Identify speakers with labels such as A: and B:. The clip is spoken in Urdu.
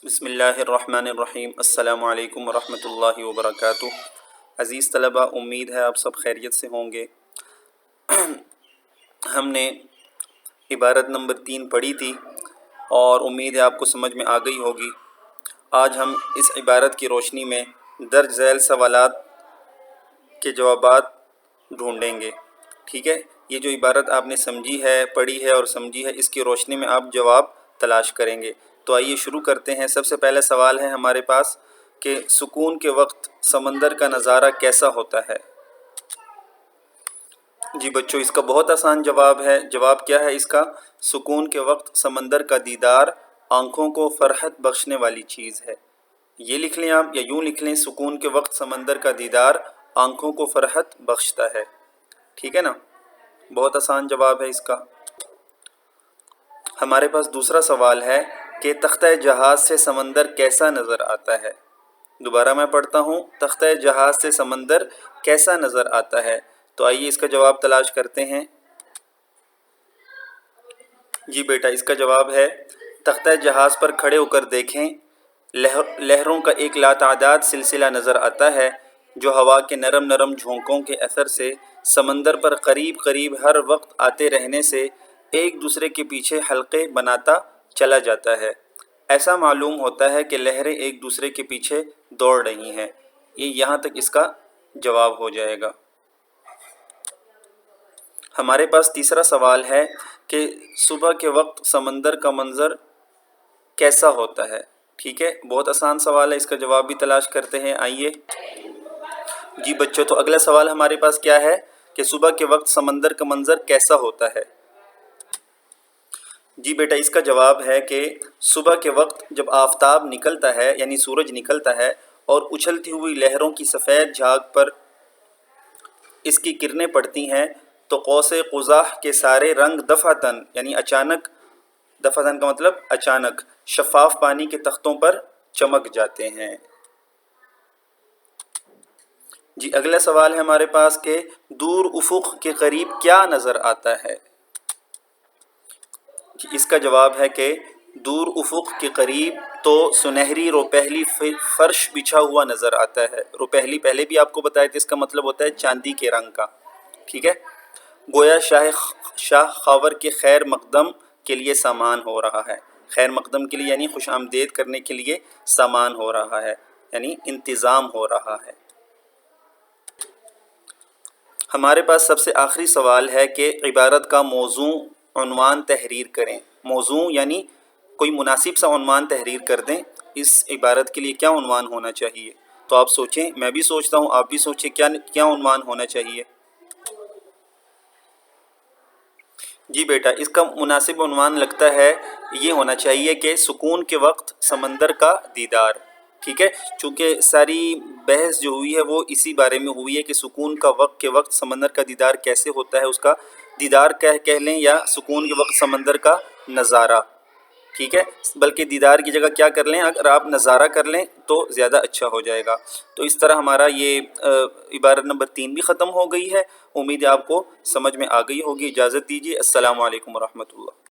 A: بسم اللہ الرحمن الرحیم۔ السلام علیکم ورحمۃ اللہ وبرکاتہ۔ عزیز طلبہ، امید ہے آپ سب خیریت سے ہوں گے۔ ہم نے عبارت نمبر 3 پڑھی تھی اور امید ہے آپ کو سمجھ میں آ گئی ہوگی۔ آج ہم اس عبارت کی روشنی میں درج ذیل سوالات کے جوابات ڈھونڈیں گے، ٹھیک ہے؟ یہ جو عبارت آپ نے سمجھی ہے، پڑھی ہے اور سمجھی ہے، اس کی روشنی میں آپ جواب تلاش کریں گے۔ تو آئیے شروع کرتے ہیں۔ سب سے پہلا سوال ہے ہمارے پاس کہ سکون کے وقت سمندر کا نظارہ کیسا ہوتا ہے؟ جی بچوں، اس کا بہت آسان جواب ہے۔ جواب کیا ہے اس کا؟ سکون کے وقت سمندر کا دیدار آنکھوں کو فرحت بخشنے والی چیز ہے۔ یہ لکھ لیں آپ، یا یوں لکھ لیں، سکون کے وقت سمندر کا دیدار آنکھوں کو فرحت بخشتا ہے۔ ٹھیک ہے نا؟ بہت آسان جواب ہے اس کا۔ ہمارے پاس دوسرا سوال ہے کہ تختہ جہاز سے سمندر کیسا نظر آتا ہے؟ دوبارہ میں پڑھتا ہوں، تختہ جہاز سے سمندر کیسا نظر آتا ہے؟ تو آئیے اس کا جواب تلاش کرتے ہیں۔ جی بیٹا، اس کا جواب ہے تختہ جہاز پر کھڑے ہو کر دیکھیں، لہروں کا ایک لاتعداد سلسلہ نظر آتا ہے جو ہوا کے نرم نرم جھونکوں کے اثر سے سمندر پر قریب قریب ہر وقت آتے رہنے سے ایک دوسرے کے پیچھے حلقے بناتا چلا جاتا ہے۔ ایسا معلوم ہوتا ہے کہ لہریں ایک دوسرے کے پیچھے دوڑ رہی ہیں۔ یہاں تک اس کا جواب ہو جائے گا۔ ہمارے پاس تیسرا سوال ہے کہ صبح کے وقت سمندر کا منظر کیسا ہوتا ہے؟ ٹھیک ہے، بہت آسان سوال ہے، اس کا جواب بھی تلاش کرتے ہیں۔ آئیے جی بچوں، تو اگلا سوال ہمارے پاس کیا ہے کہ صبح کے وقت سمندر کا منظر کیسا ہوتا ہے؟ جی بیٹا، اس کا جواب ہے کہ صبح کے وقت جب آفتاب نکلتا ہے، یعنی سورج نکلتا ہے اور اچھلتی ہوئی لہروں کی سفید جھاگ پر اس کی کرنیں پڑتی ہیں تو قوس قزح کے سارے رنگ دفعتاً، یعنی اچانک، دفعتاً کا مطلب اچانک، شفاف پانی کے تختوں پر چمک جاتے ہیں۔ جی اگلا سوال ہے ہمارے پاس کہ دور افق کے قریب کیا نظر آتا ہے؟ جی اس کا جواب ہے کہ دور افق کے قریب تو سنہری روپہلی فرش بچھا ہوا نظر آتا ہے۔ روپہلی پہلے بھی آپ کو بتایا تھا، اس کا مطلب ہوتا ہے چاندی کے رنگ کا، ٹھیک ہے؟ گویا شاہ خاور کے خیر مقدم کے لیے سامان ہو رہا ہے۔ خیر مقدم کے لیے یعنی خوش آمدید کرنے کے لیے سامان ہو رہا ہے، یعنی انتظام ہو رہا ہے۔ ہمارے پاس سب سے آخری سوال ہے کہ عبارت کا موضوع عنوان تحریر کریں۔ موضوع یعنی کوئی مناسب سا عنوان تحریر کر دیں۔ اس عبارت کے لیے کیا عنوان ہونا چاہیے؟ تو آپ سوچیں، میں بھی سوچتا ہوں، آپ بھی سوچیں کیا عنوان ہونا چاہیے؟ جی بیٹا، اس کا مناسب عنوان لگتا ہے یہ ہونا چاہیے کہ سکون کے وقت سمندر کا دیدار، ٹھیک ہے؟ چونکہ ساری بحث جو ہوئی ہے وہ اسی بارے میں ہوئی ہے کہ سکون کے وقت سمندر کا دیدار کیسے ہوتا ہے۔ اس کا دیدار کہہ لیں یا سکون کے وقت سمندر کا نظارہ، ٹھیک ہے؟ بلکہ دیدار کی جگہ کیا کر لیں، اگر آپ نظارہ کر لیں تو زیادہ اچھا ہو جائے گا۔ تو اس طرح ہمارا یہ عبارت نمبر 3 بھی ختم ہو گئی ہے۔ امید ہے آپ کو سمجھ میں آ گئی ہوگی۔ اجازت دیجیے، السلام علیکم ورحمۃ اللہ۔